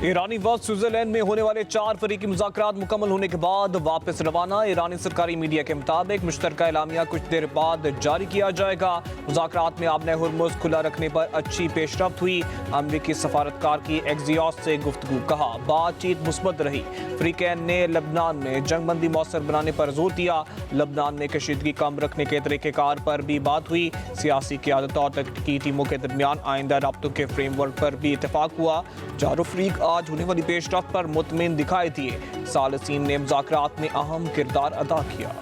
ईरानी वक्त स्विट्जरलैंड में होने वाले 4 फरीकी मुज़ाकरात मुकम्मल होने के बाद वापस रवाना। ईरानी सरकारी मीडिया के मुताबिक मुश्तरका एलामिया कुछ देर बाद जारी किया जाएगा। मुज़ाकरात में आबने हुर्मुज़ खुला रखने पर अच्छी पेशरफ्त हुई। अमरीकी सफारतकार की एक्सियोस से गुफ्तगू, कहा बातचीत मुस्बत रही। फ्रीकैन ने लबनान में जंगबंदी मौसर बनाने पर जोर दिया। लबनान में कशीदगी कम रखने के तरीक़ेकार पर भी बात हुई। सियासी क़यादत और तकनीकी टीमों के दरमियान आइंदा राब्तों के फ्रेमवर्क पर भी इत्तेफाक हुआ। चारों फरीक आज होने वाली पेशरफ्त पर मुतमिन दिखाई दिए। सालिसीन ने मुज़ाकरात में अहम किरदार अदा किया।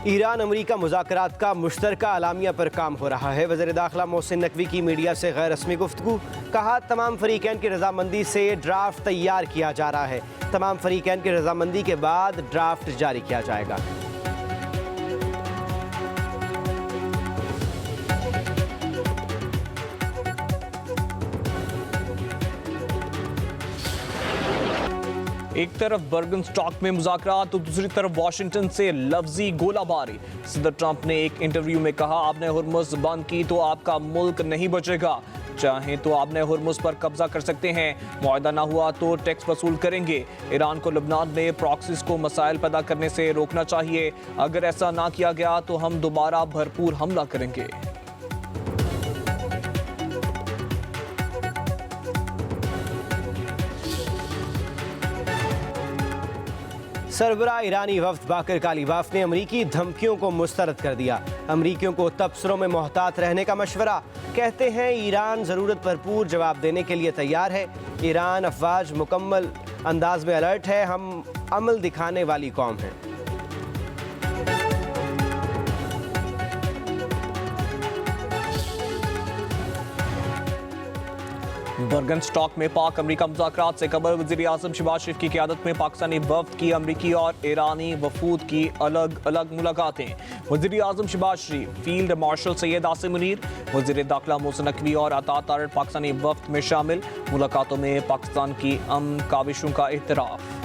ईरान अमरीका मुज़ाकरात का मुश्तरका अलामिया पर काम हो रहा है। वज़ीर दाखिला मोहसिन नकवी की मीडिया से गैर रस्मी गुफ्तगू, कहा तमाम फरीकैन की रजामंदी से ड्राफ्ट तैयार किया जा रहा है। तमाम फरीकैन की रजामंदी के बाद ड्राफ्ट जारी किया जाएगा। एक तरफ बर्गनस्टॉक में मुज़ाकरात तो दूसरी तरफ वाशिंगटन से लफ्जी गोलाबारी। सदर ट्रंप ने एक इंटरव्यू में कहा आपने हुर्मुज़ बंद की तो आपका मुल्क नहीं बचेगा। चाहें तो आपने हुर्मुज़ पर कब्जा कर सकते हैं, मुआहदा ना हुआ तो टैक्स वसूल करेंगे। ईरान को लबनान में प्रॉक्सीज को मसाइल पैदा करने से रोकना चाहिए। अगर ऐसा ना किया गया तो हम दोबारा भरपूर हमला करेंगे। सरबराह ईरानी वफ्द बाकर कालीबाफ ने अमरीकी धमकियों को मुस्तरद कर दिया। अमरीकियों को तबसरों में मोहतात रहने का मशवरा। कहते हैं ईरान ज़रूरत भरपूर जवाब देने के लिए तैयार है। ईरान अफवाज मुकम्मल अंदाज में अलर्ट है। हम अमल दिखाने वाली कौम हैं। बर्गनस्टॉक में पाक अमरीका मुज़ाकरात से कबल वज़ीर आज़म शहबाज शरीफ की क़यादत में पाकिस्तानी वफ़द की अमरीकी और ईरानी वफूद की अलग अलग मुलाकातें। वज़ीर आज़म शहबाज शरीफ, फील्ड मार्शल सैयद आसिम मुनीर, वज़ीर दाखिला मोहसिन नकवी और अता तारड़ पाकिस्तानी वफ़द में शामिल। मुलाकातों में पाकिस्तान की अमन काविशों का एतराफ़।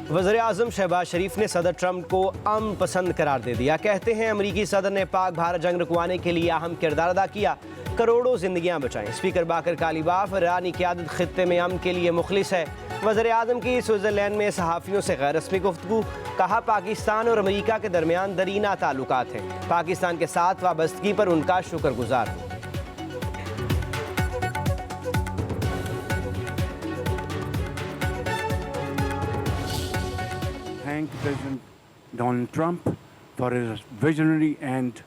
वज़ीर आज़म शहबाज शरीफ ने सदर ट्रंप को अमन पसंद करार दे दिया। कहते हैं अमरीकी सदर ने पाक भारत जंग रुकवाने के लिए अहम किरदार अदा किया, करोड़ों जिंदगियां बचाएं। स्पीकर बाकर कालीबाफ, ईरानी क़यादत खित्ते में अमन के लिए मुखलिस है। वज़ीर आज़म की स्विट्ज़रलैंड में सहाफ़ियों से गैर रस्मी गुफ्तगू, कहा पाकिस्तान और अमरीका के दरमियान दरीना ताल्लुकात हैं। पाकिस्तान के साथ वाबस्तगी पर उनका शुक्रगुजार हूँ। Thank President Donald Trump for his visionary and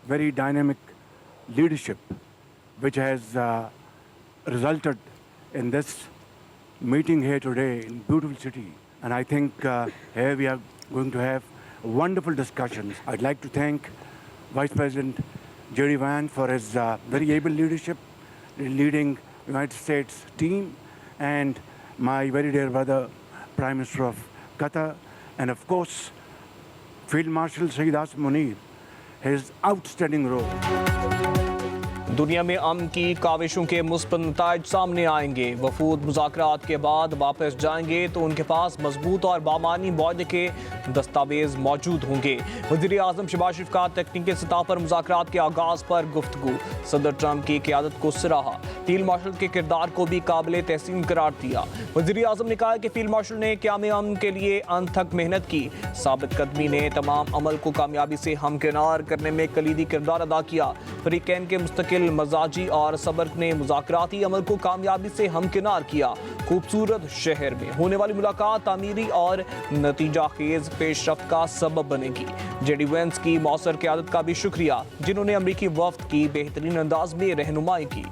very dynamic leadership, which has resulted in this meeting here today in beautiful city. And I think here we are going to have wonderful discussions. I'd like to thank Vice President Jerry Vance for his very able leadership, leading United States team, and my very dear brother, Prime Minister of Qatar, and of course, Field Marshal Sayyid Asim Munir, his outstanding role. दुनिया में अमन की काविशों के मुस्बत नताइज सामने आएंगे। वफूद मुज़ाकरात के बाद वापस जाएंगे तो उनके पास मजबूत और बामानी मुआहदे के दस्तावेज मौजूद होंगे। वज़ीर आज़म शहबाज शरीफ का तकनीकी सतह पर मुज़ाकरात के आगाज़ पर गुफ्तगू। सदर ट्रंप की क़यादत को सराहा। फील्ड मार्शल के किरदार को भी काबिल तहसीन करार दिया। वज़ीर आज़म ने कहा कि फील्ड मार्शल ने क़याम अमन के लिए अंत तक मेहनत की। साबित कदमी ने तमाम अमल को कामयाबी से हमकिनार करने में कलीदी किरदार अदा किया। फरीकैन के मुस्तकिल मजाजी और सब्र ने मुज़ाकराती अमल को कामयाबी से हमकिनार किया। खूबसूरत शहर में होने वाली मुलाकात तामीरी और नतीजा खेज पेशरफ्त का सबब बनेगी। जेडी वेंस की मौसर क़यादत का भी शुक्रिया, जिन्होंने अमरीकी वफ़द की बेहतरीन अंदाज में रहनुमाई की।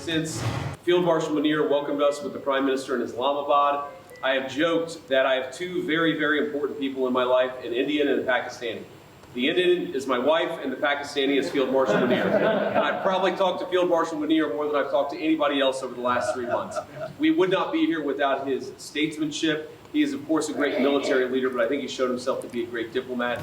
Since Field Marshal Munir welcomed us with the Prime Minister in Islamabad, I have joked that I have two very, very important people in my life, an Indian and a Pakistani. The Indian is my wife, and the Pakistani is Field Marshal Munir. And I've probably talked to Field Marshal Munir more than I've talked to anybody else over the last 3 months. We would not be here without his statesmanship. He is, of course, a great military leader, but I think he showed himself to be a great diplomat.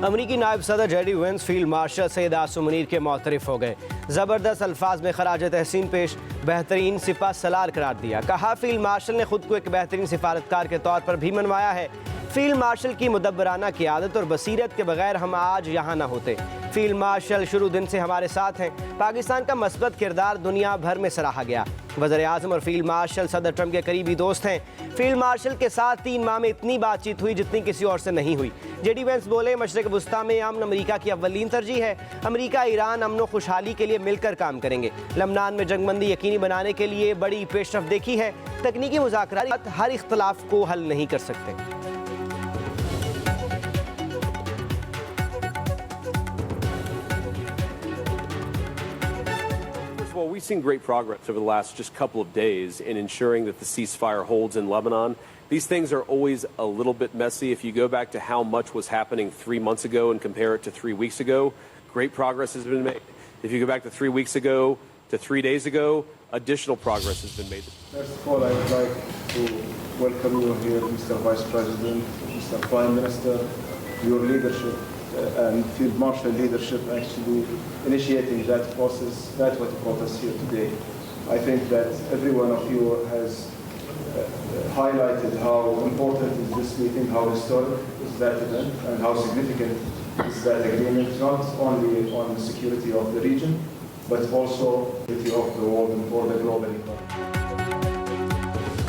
अमरीकी नायब सदर JD Vance field marshal Syed Asim Munir के मुतरफ हो गए। ज़बरदस्त अल्फाज में खराज तहसीन पेश, बेहतरीन सिपा सलार करार दिया। कहा फील्ड मार्शल ने खुद को एक बेहतरीन सिफारतकार के तौर पर भी मनवाया है। फील्ड मार्शल की मुदब्बराना क़ियादत और बसीरत के बगैर हम आज यहाँ न होते। फील्ड मार्शल शुरू दिन से हमारे साथ हैं। पाकिस्तान का मस्बत किरदार दुनिया भर में सराहा गया। वज़ीर आज़म और फील्ड मार्शल सदर ट्रम्प के करीबी दोस्त हैं। फील्ड मार्शल के साथ 3 माह में इतनी बातचीत हुई जितनी किसी और से नहीं हुई। जेडी वेंस बोले, मशरिक़ वुस्ता में अमन अमरीका की अव्वलीन तरजीह है। अमरीका ईरान अमन व खुशहाली के लिए मिलकर काम करेंगे। लबनान में जंगबंदी यकीनी बनाने के लिए बड़ी पेशरफ देखी है। तकनीकी मुज़ाकरात हर इख्तलाफ को हल नहीं कर सकते। Well, we've seen great progress over the last just couple of days in ensuring that the ceasefire holds in Lebanon. These things are always a little bit messy. If you go back to how much was happening 3 months ago and compare it to 3 weeks ago, great progress has been made. If you go back to 3 weeks ago to 3 days ago, additional progress has been made. First of all, I would like to welcome you here, Mr. Vice President, Mr. Prime Minister, your leadership and Field Marshal leadership actually initiating that process. That's what brought us here today. I think that every one of you has highlighted how important is this meeting, how historic is that event, and how significant is that agreement, not only on the security of the region, but also security of the world and for the global economy.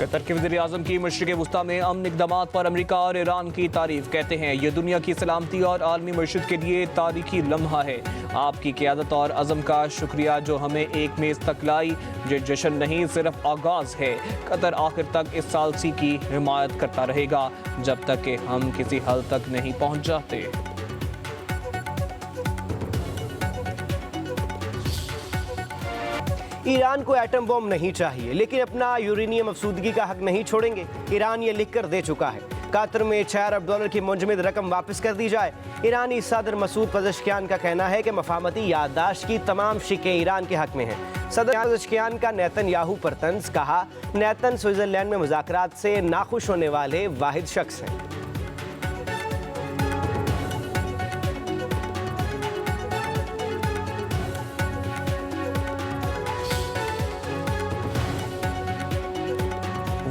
Qatar के वज़ीर आज़म की मशरिक़ वुस्ता में अमन इक़दामात पर अमरीका और Iran की तारीफ। कहते हैं ये दुनिया की सलामती और आलमी मईशत के लिए तारीखी लम्हा है। आपकी क़यादत और अज़म का शुक्रिया जो हमें एक मेज़ तक लाई। ये जश्न नहीं सिर्फ आगाज़ है। कतर आखिर तक इस सालसी की हिमायत करता रहेगा जब तक कि हम किसी हल तक नहीं पहुँच जाते। ईरान को एटम बम नहीं चाहिए, लेकिन अपना यूरेनियम अफसूदगी का हक नहीं छोड़ेंगे। ईरान ये लिख कर दे चुका है। कतर में $6 अरब की मुंजमद रकम वापस कर दी जाए। ईरानी सदर मसूद पज़ेश्कियान का कहना है कि मफाहमती याददाश्त की तमाम शिकें ईरान के हक में हैं। सदर पज़ेश्कियान का नेतन्याहू पर तंज। कहा, नेतन स्विट्ज़रलैंड में मुज़ाकरात से नाखुश होने वाले वाहिद शख्स हैं।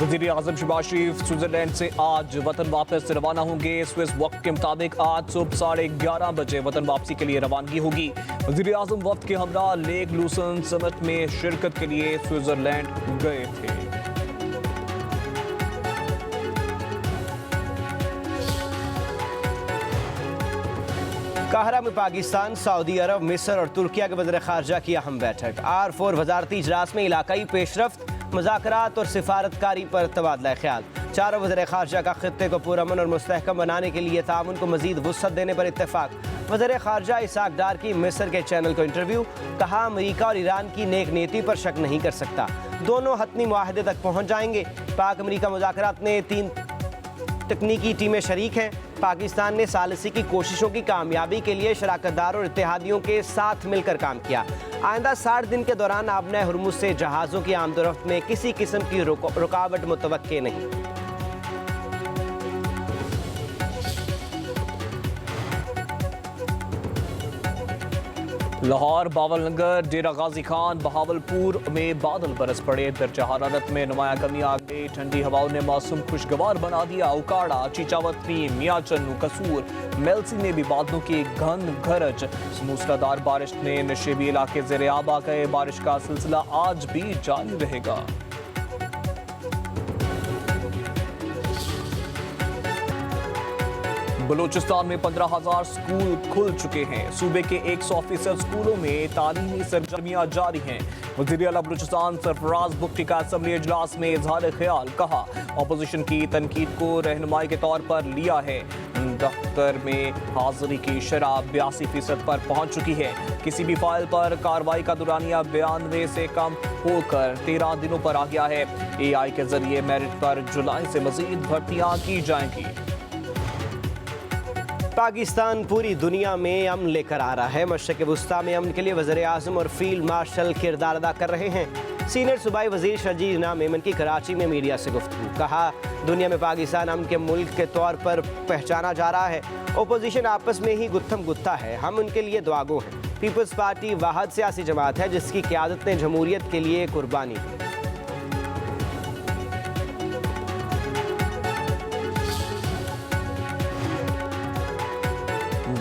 वज़ीर आज़म शहबाज शरीफ स्विट्ज़रलैंड से आज वतन वापस रवाना होंगे। स्विस वक्त के मुताबिक आज सुबह 11:30 बजे वतन वापसी के लिए रवानगी होगी। वज़ीर आज़म वक्त के हमरा लेक लूसन समिट में शिरकत के लिए स्विट्ज़रलैंड गए थे। काहिरा में पाकिस्तान, सऊदी अरब, मिस्र और तुर्किया के वज़ीर ख़ारजा की अहम बैठक। R4 वज़ारती इजलास में इलाकाई पेशरफ्त, मुज़ाकरात और सिफारतकारी पर तबादला ख्याल। चारों वज़ीर ख़ारजा का खित्ते को पुरअमन और मुस्तहकम बनाने के लिए ताउन को मज़ीद वुसअत देने पर इत्तेफाक। वज़ीर ख़ारजा इसाक डार की मिस्र के चैनल को इंटरव्यू। कहा, अमरीका और ईरान की नेक नीति पर शक नहीं कर सकता। दोनों हतमी मुआहदे तक पहुँच जाएंगे। पाक अमरीका मुज़ाकरात में 3 तकनीकी टीमें शरीक हैं। पाकिस्तान ने सालिसी की कोशिशों की कामयाबी के लिए शराकतदारों और इत्तेहादियों के साथ मिलकर काम किया। आइंदा 60 दिन के दौरान आबने हुर्मुज़ से जहाज़ों की आमदोरफ्त में किसी किस्म की रुकावट मुतवक्के नहीं। लाहौर, बावलनगर, डेरा गाजी खान, बहावलपुर में बादल बरस पड़े। दर्जा हरारत में नुमाया कमी आ गई। ठंडी हवाओं ने मौसम खुशगवार बना दिया। उकाड़ा, चीचावतनी, मियाचन्नू, कसूर, मेलसी में भी बादलों की घन गरज। मूसलाधार बारिश ने नशेबी इलाके ज़ेरे आब आ गए। बारिश का सिलसिला आज भी जारी रहेगा। बलूचिस्तान में 15,000 स्कूल खुल चुके हैं। सूबे के 100% स्कूलों में तालीमी सरगर्मियां जारी हैं। वज़ीर आला बलूचिस्तान सरफराज बुख्ती का असम्बली इजलास में इजहार ख्याल। कहा, अपोजिशन की तनकीद को रहनुमाई के तौर पर लिया है। दफ्तर में हाजिरी की शरह 82% पर पहुंच चुकी है। किसी भी फाइल पर कार्रवाई का दुरानिया 92 से कम होकर 13 दिनों पर आ गया है। AI के जरिए मेरिट पर जुलाई से मजीद भर्तियां की जाएंगी। पाकिस्तान पूरी दुनिया में अमन लेकर आ रहा है। मशरिक़ वुस्ता में अमन के लिए वज़ीर आज़म और फील्ड मार्शल किरदार अदा कर रहे हैं। सीनियर सूबाई वजीर शजीना मेमन की कराची में मीडिया से गुफ्तगू। कहा, दुनिया में पाकिस्तान अमन के मुल्क के तौर पर पहचाना जा रहा है। ओपोजिशन आपस में ही गुत्थम गुत्था है, हम उनके लिए दुआगो हैं। पीपल्स पार्टी वाहिद सियासी जमात है जिसकी क़यादत ने जमहूरियत के लिए कुर्बानी दी।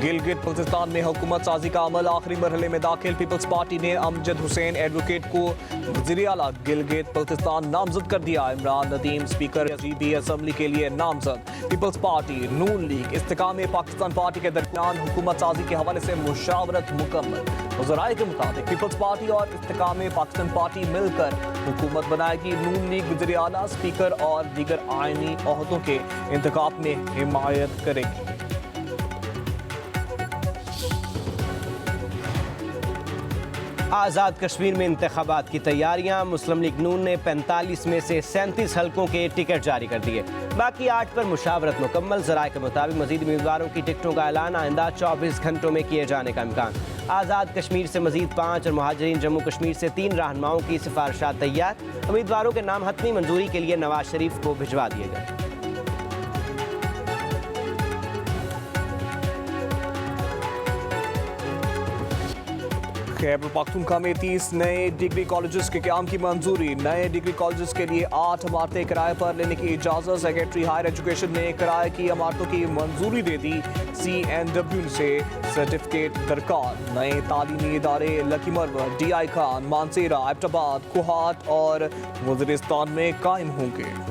गिलगित बल्तिस्तान में हुकूमत साजी का अमल आखिरी मरहले में दाखिल। पीपल्स पार्टी ने अमजद हुसैन एडवोकेट को वज़ीर आला गिलगित बल्तिस्तान नामजद कर दिया। Imran Nadeem speaker GB assembly के लिए नामजद। पीपल्स पार्टी, नून लीग, इस्तेकाम पाकिस्तान पार्टी के दरमियान हुकूमत साजी के हवाले से मुशावरत मुकम्मल। वज़राए के मुताबिक पीपल्स पार्टी और इस्तेकाम पाकिस्तान पार्टी मिलकर हुकूमत बनाएगी। नून लीग वज़ीर आला, स्पीकर और दीगर आइनी ओहदों के इंतखाब में हिमायत करेगी। आज़ाद कश्मीर में इंतखाबात की तैयारियां। मुस्लिम लीग नून ने 45 में से 37 हल्कों के टिकट जारी कर दिए। बाकी 8 पर मुशावरत मुकम्मल। ज़राए के मुताबिक मजीद उम्मीदवारों की टिकटों का ऐलान आइंदा 24 घंटों में किए जाने का इम्कान। आज़ाद कश्मीर से मजीद 5 और मुहाजिरीन जम्मू कश्मीर से 3 रहनुमाओं की सिफारिशात तैयार। उम्मीदवारों के नाम हतमी मंजूरी के लिए नवाज शरीफ को भिजवा दिए गए। खैबर पख्तूनख्वा में 30 नए डिग्री कॉलेजेस के क़याम की मंजूरी। नए डिग्री कॉलेजेस के लिए 8 इमारतें किराए पर लेने की इजाज़त। सेक्रेटरी हायर एजुकेशन ने किराए की इमारतों की मंजूरी दे दी। CNW से सर्टिफिकेट दरकार। नए तालीमी इदारे लकी मरवर, DI खान, मानसेरा, एबटाबाद, कोहाट और वज़ीरिस्तान में कायम होंगे।